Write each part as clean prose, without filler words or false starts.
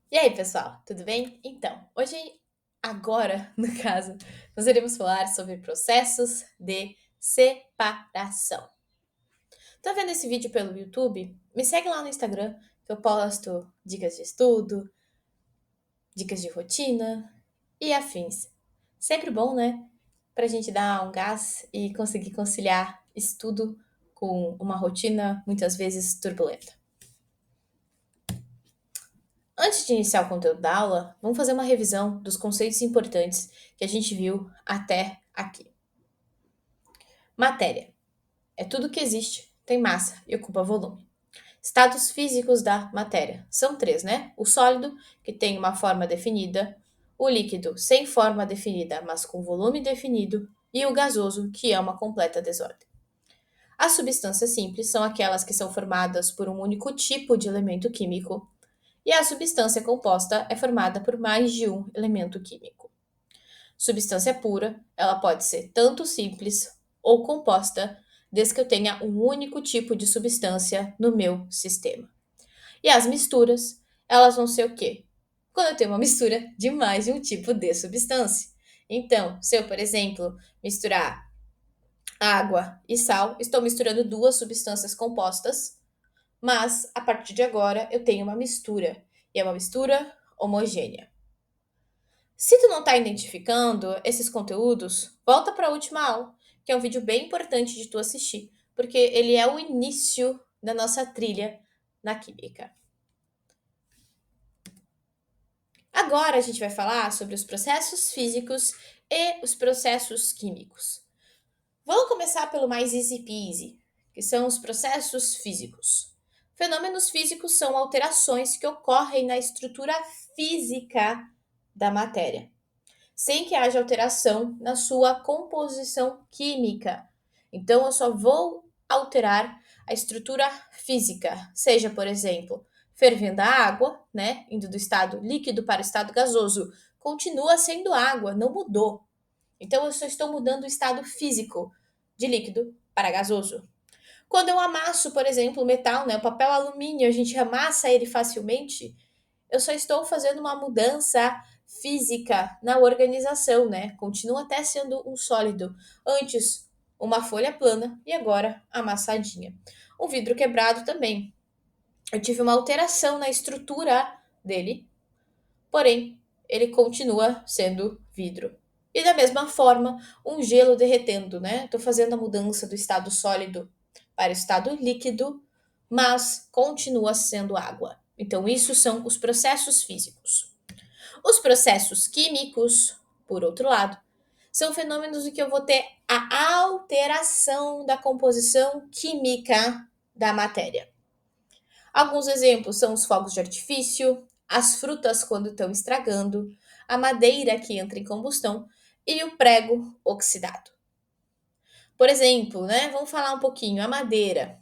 E aí, pessoal, tudo bem? Então, hoje, agora, no caso, nós iremos falar sobre processos de separação. Tá vendo esse vídeo pelo YouTube? Me segue lá no Instagram, que eu posto dicas de estudo, dicas de rotina e afins. Sempre bom, né? Pra gente dar um gás e conseguir conciliar estudo com uma rotina muitas vezes turbulenta. Antes de iniciar o conteúdo da aula, vamos fazer uma revisão dos conceitos importantes que a gente viu até aqui. Matéria é tudo que existe, tem massa e ocupa volume. Estados físicos da matéria são três, né? O sólido, que tem uma forma definida, o líquido, sem forma definida, mas com volume definido, e o gasoso, que é uma completa desordem. As substâncias simples são aquelas que são formadas por um único tipo de elemento químico, e a substância composta é formada por mais de um elemento químico. Substância pura, ela pode ser tanto simples ou composta, desde que eu tenha um único tipo de substância no meu sistema. E as misturas, elas vão ser o quê? Quando eu tenho uma mistura de mais de um tipo de substância. Então, se eu, por exemplo, misturar água e sal, estou misturando duas substâncias compostas, mas a partir de agora eu tenho uma mistura, e é uma mistura homogênea. Se tu não está identificando esses conteúdos, volta para a última aula, que é um vídeo bem importante de tu assistir, porque ele é o início da nossa trilha na química. Agora a gente vai falar sobre os processos físicos e os processos químicos. Vamos começar pelo mais easy peasy, que são os processos físicos. Fenômenos físicos são alterações que ocorrem na estrutura física da matéria, sem que haja alteração na sua composição química. Então, eu só vou alterar a estrutura física, seja, por exemplo, fervendo a água, né, indo do estado líquido para o estado gasoso, continua sendo água, não mudou. Então, eu só estou mudando o estado físico de líquido para gasoso. Quando eu amasso, por exemplo, o metal, né, o papel alumínio, a gente amassa ele facilmente, eu só estou fazendo uma mudança física na organização, né? Continua até sendo um sólido. Antes, uma folha plana e agora amassadinha. O vidro quebrado também. Eu tive uma alteração na estrutura dele, porém, ele continua sendo vidro. E da mesma forma, um gelo derretendo, né? Estou fazendo a mudança do estado sólido para o estado líquido, mas continua sendo água. Então, isso são os processos físicos. Os processos químicos, por outro lado, são fenômenos em que eu vou ter a alteração da composição química da matéria. Alguns exemplos são os fogos de artifício, as frutas quando estão estragando, a madeira que entra em combustão e o prego oxidado. Por exemplo, né, vamos falar um pouquinho, a madeira.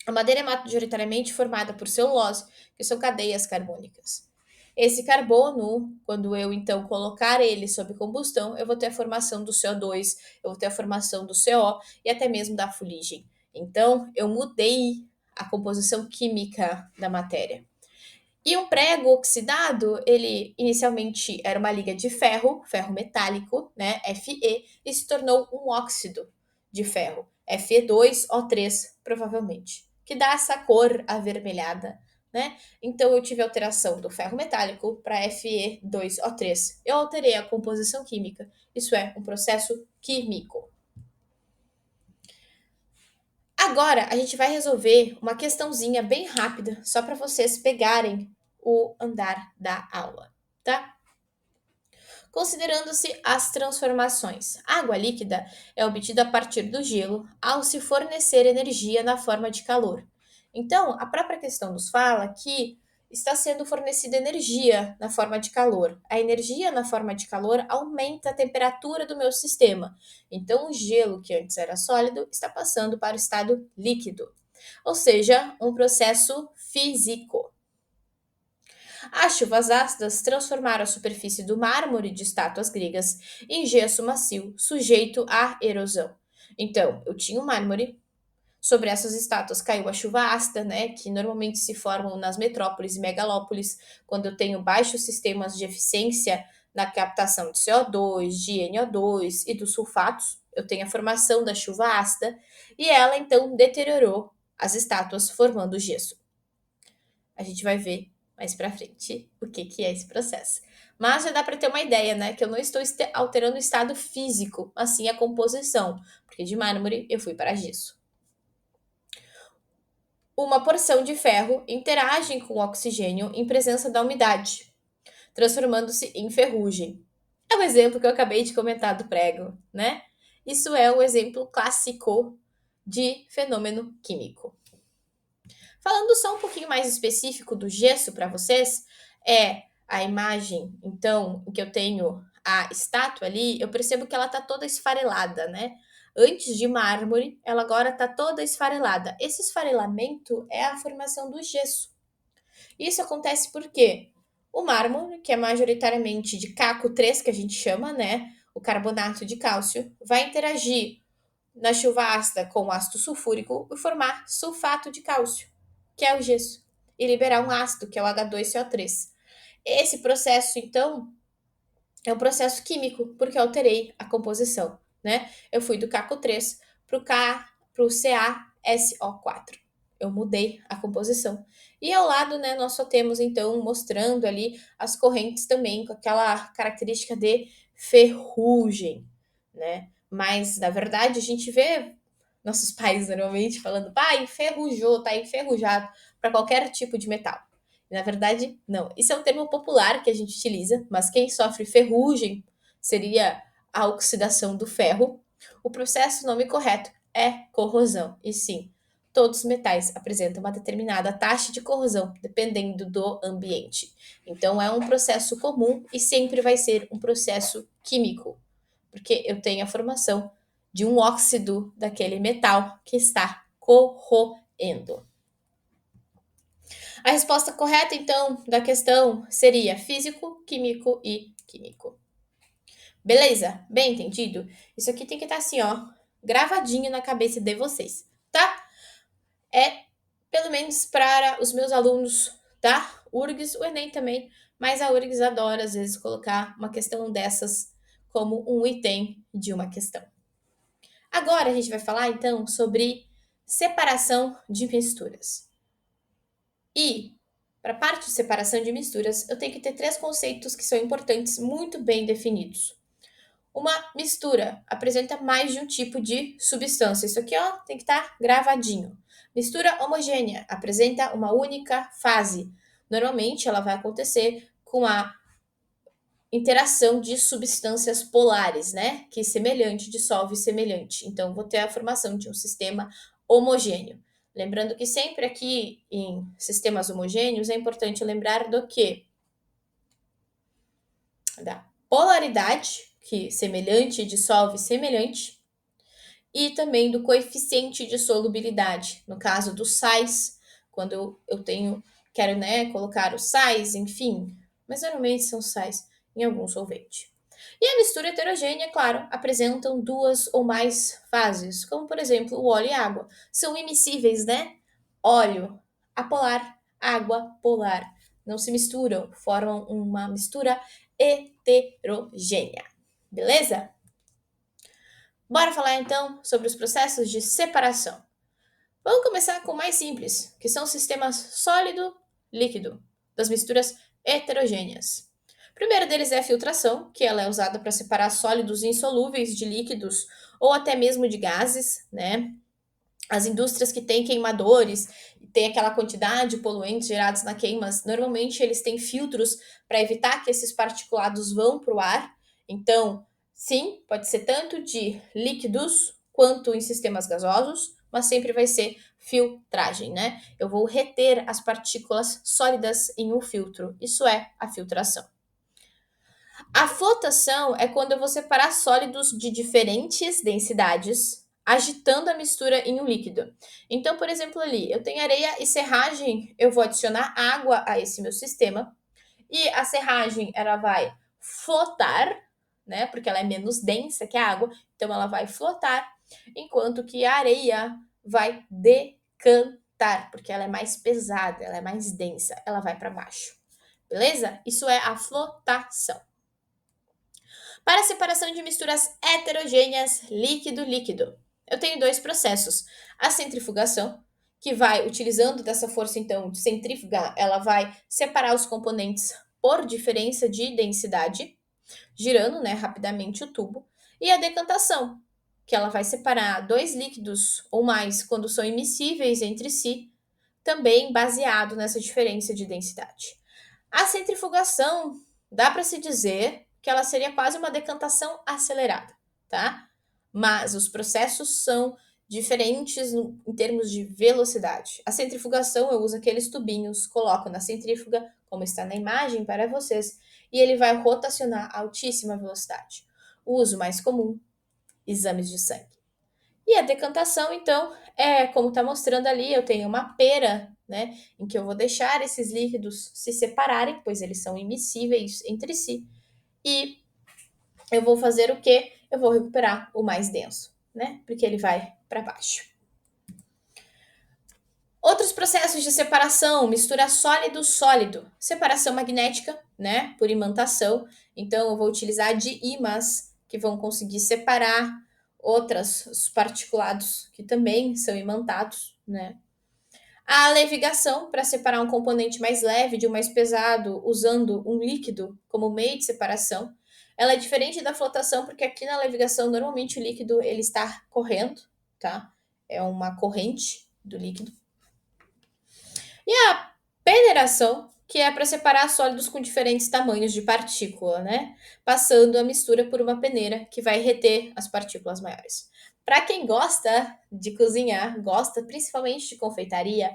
A madeira é majoritariamente formada por celulose, que são cadeias carbônicas. Esse carbono, quando eu então colocar ele sob combustão, eu vou ter a formação do CO2, eu vou ter a formação do CO e até mesmo da fuligem. Então, eu mudei a composição química da matéria. E um prego oxidado, ele inicialmente era uma liga de ferro, ferro metálico, né, Fe, e se tornou um óxido de ferro, Fe2O3, provavelmente, que dá essa cor avermelhada, né? Então eu tive alteração do ferro metálico para Fe2O3. Eu alterei a composição química. Isso é um processo químico. Agora a gente vai resolver uma questãozinha bem rápida, só para vocês pegarem o andar da aula, tá? Considerando-se as transformações. A água líquida é obtida a partir do gelo ao se fornecer energia na forma de calor. Então, a própria questão nos fala que está sendo fornecida energia na forma de calor. A energia na forma de calor aumenta a temperatura do meu sistema. Então, o gelo, que antes era sólido, está passando para o estado líquido, ou seja, um processo físico. As chuvas ácidas transformaram a superfície do mármore de estátuas gregas em gesso macio, sujeito à erosão. Então, eu tinha o mármore, Sobre essas estátuas caiu a chuva ácida, né, que normalmente se formam nas metrópoles e megalópolis, quando eu tenho baixos sistemas de eficiência na captação de CO2, de NO2 e dos sulfatos. Eu tenho a formação da chuva ácida e ela então deteriorou as estátuas, formando gesso. A gente vai ver mais para frente o que é esse processo. Mas já dá para ter uma ideia, né? Que eu não estou alterando o estado físico, assim a composição, porque de mármore eu fui para gesso. Uma porção de ferro interage com o oxigênio em presença da umidade, transformando-se em ferrugem. É o exemplo que eu acabei de comentar do prego, né? Isso é o exemplo clássico de fenômeno químico. Falando só um pouquinho mais específico do gesso para vocês, é a imagem, então, em que eu tenho a estátua ali, eu percebo que ela tá toda esfarelada, né? Antes de mármore, ela agora tá toda esfarelada. Esse esfarelamento é a formação do gesso. Isso acontece porque o mármore, que é majoritariamente de caco 3, que a gente chama, né? O carbonato de cálcio, vai interagir na chuva ácida com o ácido sulfúrico e formar sulfato de cálcio, que é o gesso, e liberar um ácido, que é o H2CO3. Esse processo, então, é um processo químico, porque eu alterei a composição, né? Eu fui do CaCO3 para o CaSO4. Eu mudei a composição. E ao lado, né, nós só temos, então, mostrando ali as correntes também com aquela característica de ferrugem, né? Mas, na verdade, a gente vê nossos pais normalmente falando, pai, enferrujou, tá enferrujado, para qualquer tipo de metal. Na verdade, não. Isso é um termo popular que a gente utiliza, mas quem sofre ferrugem seria a oxidação do ferro. O processo, nome correto, é corrosão. E sim, todos os metais apresentam uma determinada taxa de corrosão, dependendo do ambiente. Então, é um processo comum e sempre vai ser um processo químico, porque eu tenho a formação de um óxido daquele metal que está corroendo. A resposta correta, então, da questão seria físico, químico e químico. Beleza? Bem entendido? Isso aqui tem que estar assim, ó, gravadinho na cabeça de vocês, tá? É, pelo menos para os meus alunos da URGS, o Enem também, mas a URGS adora, às vezes, colocar uma questão dessas como um item de uma questão. Agora a gente vai falar, então, sobre separação de misturas. E, para a parte de separação de misturas, eu tenho que ter 3 conceitos que são importantes, muito bem definidos. Uma mistura apresenta mais de um tipo de substância. Isso aqui, ó, tem que estar gravadinho. Mistura homogênea apresenta uma única fase. Normalmente, ela vai acontecer com a interação de substâncias polares, né? Que semelhante dissolve semelhante. Então, vou ter a formação de um sistema homogêneo. Lembrando que sempre aqui em sistemas homogêneos é importante lembrar do que? Da polaridade, que semelhante dissolve semelhante, e também do coeficiente de solubilidade. No caso dos sais, quando eu tenho, quero, né, colocar os sais, enfim, mas normalmente são sais em algum solvente. E a mistura heterogênea, claro, apresentam 2 ou mais fases, como por exemplo o óleo e a água. São immiscíveis, né? Óleo apolar, água polar. Não se misturam, formam uma mistura heterogênea. Beleza? Bora falar então sobre os processos de separação. Vamos começar com o mais simples, que são os sistemas sólido-líquido, das misturas heterogêneas. O primeiro deles é a filtração, que ela é usada para separar sólidos insolúveis de líquidos ou até mesmo de gases, né? As indústrias que têm queimadores, tem aquela quantidade de poluentes gerados na queimas, normalmente eles têm filtros para evitar que esses particulados vão para o ar. Então, sim, pode ser tanto de líquidos quanto em sistemas gasosos, mas sempre vai ser filtragem, né? Eu vou reter as partículas sólidas em um filtro. Isso é a filtração. A flotação é quando eu vou separar sólidos de diferentes densidades, agitando a mistura em um líquido. Então, por exemplo, ali, eu tenho areia e serragem, eu vou adicionar água a esse meu sistema, e a serragem, ela vai flotar, né, porque ela é menos densa que a água, então ela vai flotar, enquanto que a areia vai decantar, porque ela é mais pesada, ela é mais densa, ela vai para baixo. Beleza? Isso é a flotação. Para a separação de misturas heterogêneas líquido-líquido, eu tenho dois processos. A centrifugação, que vai, utilizando dessa força, então, de centrífuga, ela vai separar os componentes por diferença de densidade, girando, né, rapidamente o tubo. E a decantação, que ela vai separar dois líquidos ou mais quando são immiscíveis entre si, também baseado nessa diferença de densidade. A centrifugação, dá para se dizer que ela seria quase uma decantação acelerada, tá? Mas os processos são diferentes em termos de velocidade. A centrifugação, eu uso aqueles tubinhos, coloco na centrífuga, como está na imagem para vocês, e ele vai rotacionar a altíssima velocidade. O uso mais comum, exames de sangue. E a decantação, então, é como está mostrando ali, eu tenho uma pera, né, em que eu vou deixar esses líquidos se separarem, pois eles são immiscíveis entre si, e eu vou fazer o quê? Eu vou recuperar o mais denso, né, porque ele vai para baixo. Outros processos de separação, mistura sólido-sólido, separação magnética, né, por imantação. Então, eu vou utilizar de ímãs que vão conseguir separar os particulados que também são imantados, né. A levigação, para separar um componente mais leve de um mais pesado, usando um líquido como meio de separação. Ela é diferente da flotação, porque aqui na levigação, normalmente o líquido ele está correndo, tá? É uma corrente do líquido. E a peneiração, que é para separar sólidos com diferentes tamanhos de partícula, né? Passando a mistura por uma peneira que vai reter as partículas maiores. Para quem gosta de cozinhar, gosta principalmente de confeitaria,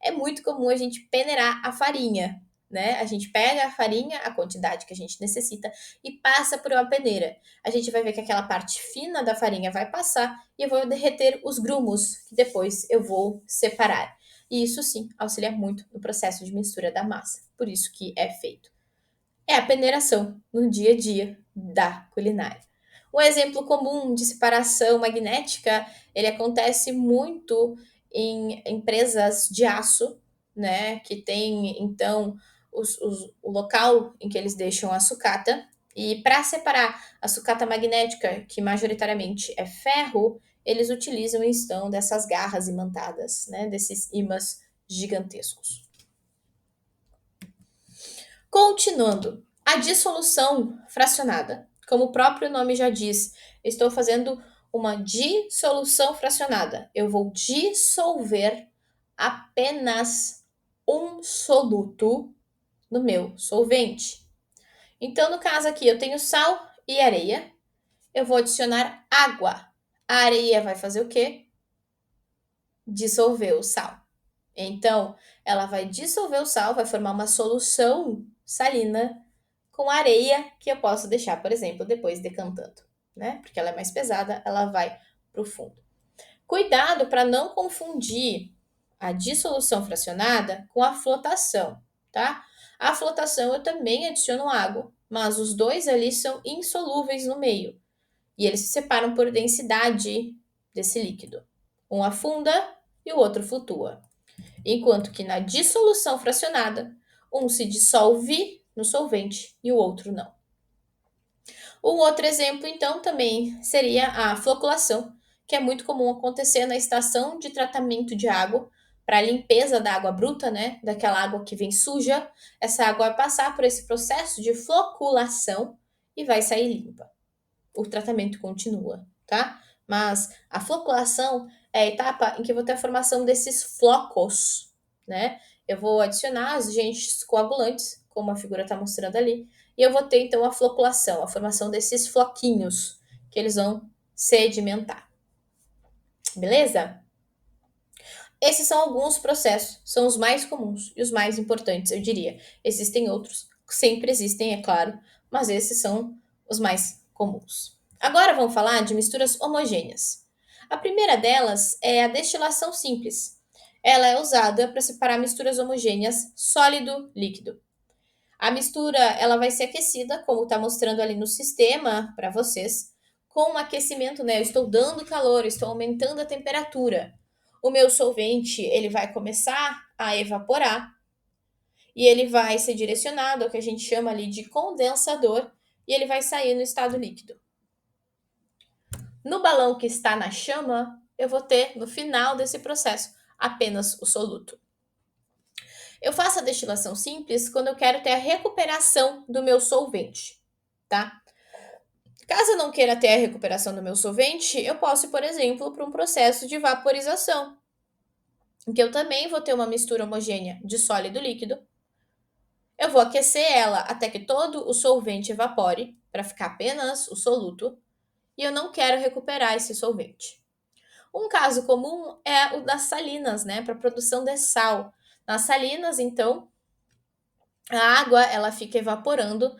é muito comum a gente peneirar a farinha, né? A gente pega a farinha, a quantidade que a gente necessita, e passa por uma peneira. A gente vai ver que aquela parte fina da farinha vai passar e eu vou derreter os grumos, que depois eu vou separar. E isso sim auxilia muito no processo de mistura da massa. Por isso que é feito. É a peneiração no dia a dia da culinária. Um exemplo comum de separação magnética, ele acontece muito em empresas de aço, né, que tem então o local em que eles deixam a sucata. E para separar a sucata magnética, que majoritariamente é ferro, eles utilizam então dessas garras imantadas, né, desses ímãs gigantescos. Continuando, a dissolução fracionada. Como o próprio nome já diz, estou fazendo uma dissolução fracionada. Eu vou dissolver apenas um soluto no meu solvente. Então, no caso aqui, eu tenho sal e areia. Eu vou adicionar água. A areia vai fazer o quê? Dissolver o sal. Então, ela vai dissolver o sal, vai formar uma solução salina com areia que eu posso deixar, por exemplo, depois decantando, né? Porque ela é mais pesada, ela vai para o fundo. Cuidado para não confundir a dissolução fracionada com a flotação, tá? A flotação eu também adiciono água, mas os dois ali são insolúveis no meio e eles se separam por densidade desse líquido. Um afunda e o outro flutua. Enquanto que na dissolução fracionada, um se dissolve no solvente e o outro não. Um outro exemplo, então, também seria a floculação, que é muito comum acontecer na estação de tratamento de água, para a limpeza da água bruta, né? Daquela água que vem suja, essa água vai passar por esse processo de floculação e vai sair limpa. O tratamento continua, tá? Mas a floculação é a etapa em que eu vou ter a formação desses flocos, né? Eu vou adicionar os agentes coagulantes, como a figura está mostrando ali, e eu vou ter então a floculação, a formação desses floquinhos, que eles vão sedimentar. Beleza? Esses são alguns processos, são os mais comuns e os mais importantes, eu diria. Existem outros, sempre existem, é claro, mas esses são os mais comuns. Agora vamos falar de misturas homogêneas. A primeira delas é a destilação simples. Ela é usada para separar misturas homogêneas sólido-líquido. A mistura ela vai ser aquecida, como está mostrando ali no sistema para vocês, com um aquecimento, né? Eu estou dando calor, estou aumentando a temperatura. o meu solvente ele vai começar a evaporar e ele vai ser direcionado ao que a gente chama ali de condensador e ele vai sair no estado líquido. No balão que está na chama, eu vou ter, no final desse processo, apenas o soluto. Eu faço a destilação simples quando eu quero ter a recuperação do meu solvente, tá? Caso eu não queira ter a recuperação do meu solvente, eu posso ir, por exemplo, para um processo de vaporização, em que eu também vou ter uma mistura homogênea de sólido e líquido. Eu vou aquecer ela até que todo o solvente evapore, para ficar apenas o soluto, e eu não quero recuperar esse solvente. Um caso comum é o das salinas, né, para produção de sal. Nas salinas, então, a água ela fica evaporando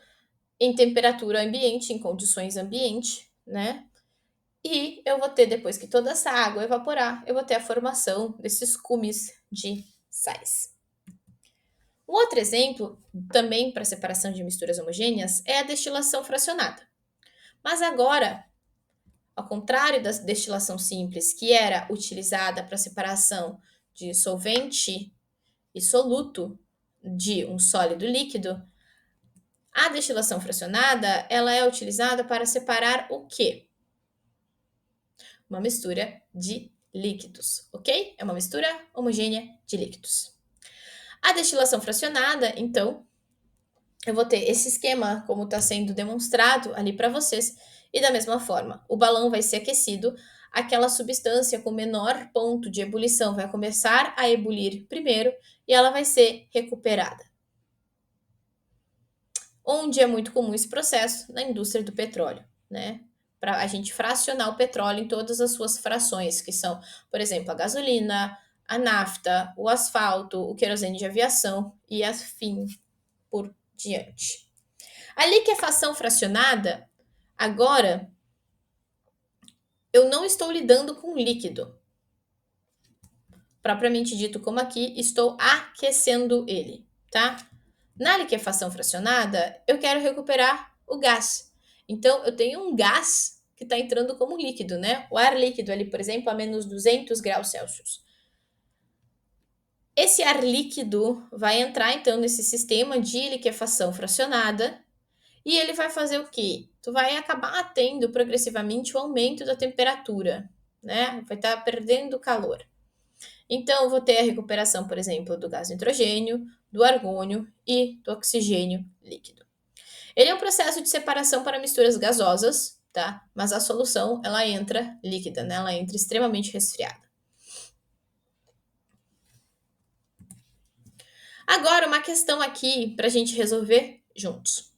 em temperatura ambiente, em condições ambiente, né? E eu vou ter, depois que toda essa água evaporar, eu vou ter a formação desses cumes de sais. Um outro exemplo, também para separação de misturas homogêneas, é a destilação fracionada. Mas agora, ao contrário da destilação simples, que era utilizada para separação de solvente e soluto de um sólido líquido, a destilação fracionada ela é utilizada para separar o quê? Uma mistura de líquidos, ok? É uma mistura homogênea de líquidos. A destilação fracionada, então, eu vou ter esse esquema como está sendo demonstrado ali para vocês, e da mesma forma, o balão vai ser aquecido, aquela substância com menor ponto de ebulição vai começar a ebulir primeiro e ela vai ser recuperada. Onde é muito comum esse processo? Na indústria do petróleo, né? Para a gente fracionar o petróleo em todas as suas frações, que são, por exemplo, a gasolina, a nafta, o asfalto, o querosene de aviação e assim por diante. A liquefação fracionada, agora, eu não estou lidando com líquido. Propriamente dito, como aqui, estou aquecendo ele, tá? Na liquefação fracionada, eu quero recuperar o gás. Então, eu tenho um gás que está entrando como líquido, né? O ar líquido ali, por exemplo, a menos 200 graus Celsius. Esse ar líquido vai entrar, então, nesse sistema de liquefação fracionada e ele vai fazer o quê? Tu vai acabar tendo progressivamente o aumento da temperatura, né? Vai estar perdendo calor. Então, eu vou ter a recuperação, por exemplo, do gás nitrogênio, do argônio e do oxigênio líquido. Ele é um processo de separação para misturas gasosas, tá? Mas a solução, ela entra líquida, né? Ela entra extremamente resfriada. Agora, uma questão aqui para a gente resolver juntos.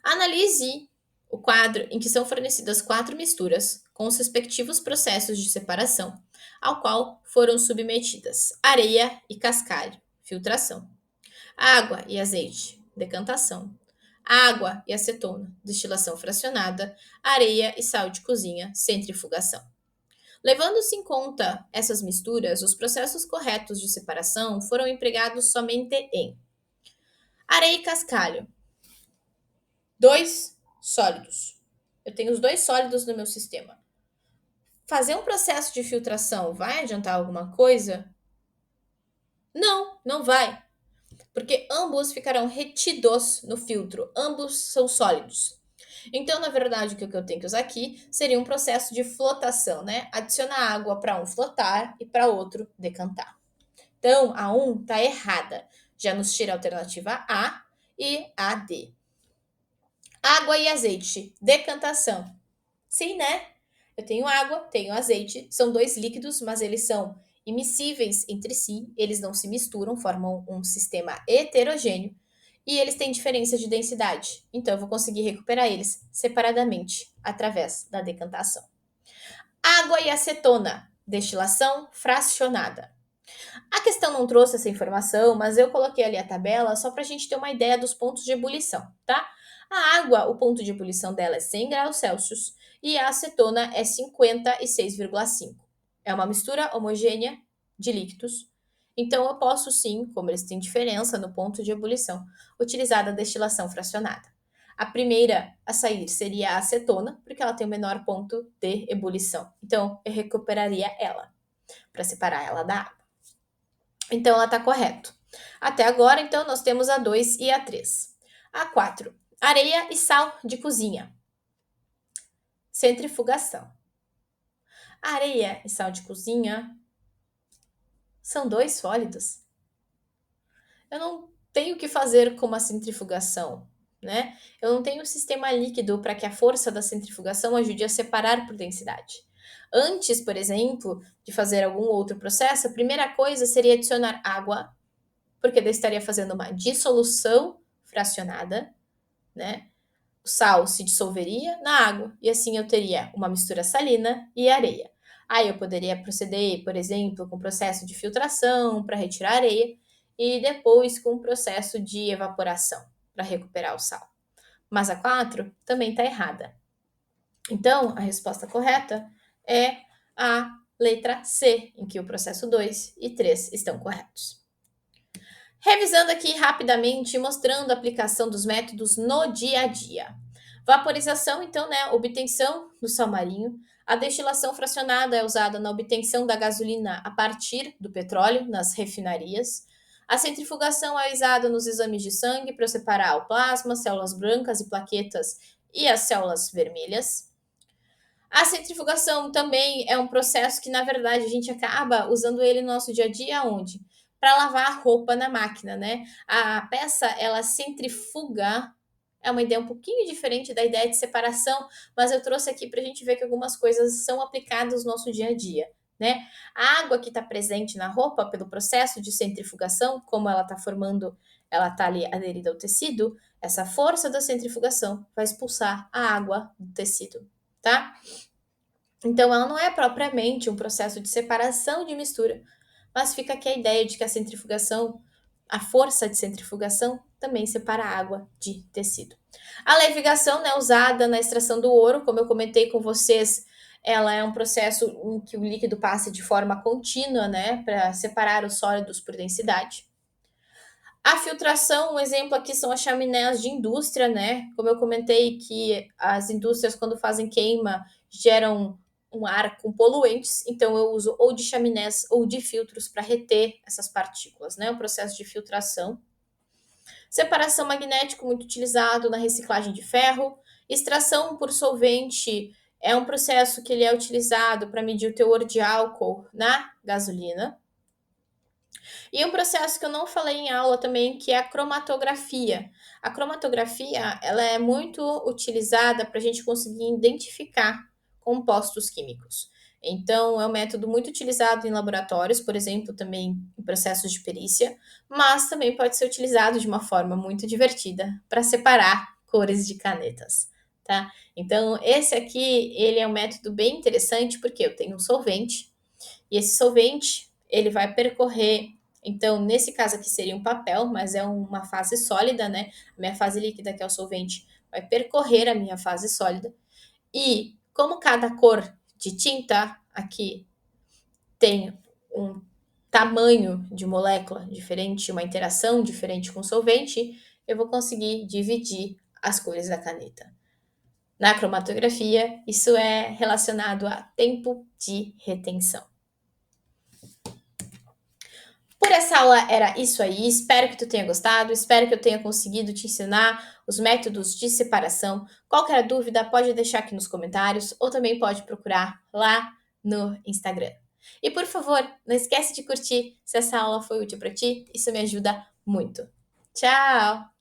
Analise o quadro em que são fornecidas 4 misturas com os respectivos processos de separação, ao qual foram submetidas areia e cascalho, filtração, água e azeite, decantação, água e acetona, destilação fracionada, areia e sal de cozinha, centrifugação. Levando-se em conta essas misturas, os processos corretos de separação foram empregados somente em areia e cascalho, 2 sólidos. Eu tenho os 2 sólidos no meu sistema. Fazer um processo de filtração vai adiantar alguma coisa? Não, não vai. Porque ambos ficarão retidos no filtro, ambos são sólidos. Então, na verdade, o que eu tenho que usar aqui seria um processo de flotação, né? Adicionar água para um flotar e para outro decantar. Então, a 1 está errada. Já nos tira a alternativa A e a D. Água e azeite, decantação. Sim, né? Eu tenho água, tenho azeite, são 2 líquidos, mas eles são immiscíveis entre si, eles não se misturam, formam um sistema heterogêneo e eles têm diferença de densidade. Então, eu vou conseguir recuperar eles separadamente através da decantação. Água e acetona, destilação fracionada. A questão não trouxe essa informação, mas eu coloquei ali a tabela só para a gente ter uma ideia dos pontos de ebulição, tá? A água, o ponto de ebulição dela é 100 graus Celsius e a acetona é 56,5. É uma mistura homogênea de líquidos. Então, eu posso sim, como eles têm diferença no ponto de ebulição, utilizar a destilação fracionada. A primeira a sair seria a acetona, porque ela tem o menor ponto de ebulição. Então, eu recuperaria ela. para separar ela da água. Então, ela está correto. Até agora, então, nós temos a 2 e a 3. A 4. Areia e sal de cozinha. Centrifugação. Areia e sal de cozinha são dois sólidos. Eu não tenho o que fazer com uma centrifugação, né? Eu não tenho um sistema líquido para que a força da centrifugação ajude a separar por densidade. Antes, por exemplo, de fazer algum outro processo, a primeira coisa seria adicionar água, porque daí estaria fazendo uma dissolução fracionada, né? O sal se dissolveria na água e assim eu teria uma mistura salina e areia. Aí eu poderia proceder, por exemplo, com o processo de filtração para retirar a areia e depois com o processo de evaporação para recuperar o sal. Mas a 4 também está errada. Então, a resposta correta é a letra C, em que o processo 2 e 3 estão corretos. Revisando aqui rapidamente, mostrando a aplicação dos métodos no dia a dia. Vaporização, então, né, obtenção do sal marinho. A destilação fracionada é usada na obtenção da gasolina a partir do petróleo nas refinarias. A centrifugação é usada nos exames de sangue para separar o plasma, células brancas e plaquetas e as células vermelhas. A centrifugação também é um processo que, na verdade, a gente acaba usando ele no nosso dia a dia, onde? Para lavar a roupa na máquina, né? A peça, ela centrifuga, é uma ideia um pouquinho diferente da ideia de separação, mas eu trouxe aqui para a gente ver que algumas coisas são aplicadas no nosso dia a dia, né? A água que está presente na roupa, pelo processo de centrifugação, como ela está formando, ela está ali aderida ao tecido, essa força da centrifugação vai expulsar a água do tecido, tá? Então, ela não é propriamente um processo de separação de mistura, mas fica aqui a ideia de que a centrifugação, a força de centrifugação, também separa a água de tecido. A levigação, né, usada na extração do ouro, como eu comentei com vocês, ela é um processo em que o líquido passa de forma contínua, né, para separar os sólidos por densidade. A filtração, um exemplo aqui são as chaminés de indústria, né? Como eu comentei que as indústrias, quando fazem queima, geram um ar com poluentes, então eu uso ou de chaminés ou de filtros para reter essas partículas, né? O processo de filtração. Separação magnética, muito utilizado na reciclagem de ferro. Extração por solvente é um processo que ele é utilizado para medir o teor de álcool na gasolina. E um processo que eu não falei em aula também, que é a cromatografia. A cromatografia, ela é muito utilizada para a gente conseguir identificar compostos químicos. Então, é um método muito utilizado em laboratórios, por exemplo, também em processos de perícia, mas também pode ser utilizado de uma forma muito divertida para separar cores de canetas, tá? Então, esse aqui, ele é um método bem interessante porque eu tenho um solvente e esse solvente, ele vai percorrer, então, nesse caso aqui seria um papel, mas é uma fase sólida, né? A minha fase líquida, que é o solvente, vai percorrer a minha fase sólida. E como cada cor de tinta aqui tem um tamanho de molécula diferente, uma interação diferente com o solvente, eu vou conseguir dividir as cores da caneta. Na cromatografia, isso é relacionado a tempo de retenção. Por essa aula era isso aí, espero que tu tenha gostado, espero que eu tenha conseguido te ensinar os métodos de separação. Qualquer dúvida pode deixar aqui nos comentários ou também pode procurar lá no Instagram. E por favor, não esquece de curtir se essa aula foi útil para ti, isso me ajuda muito. Tchau!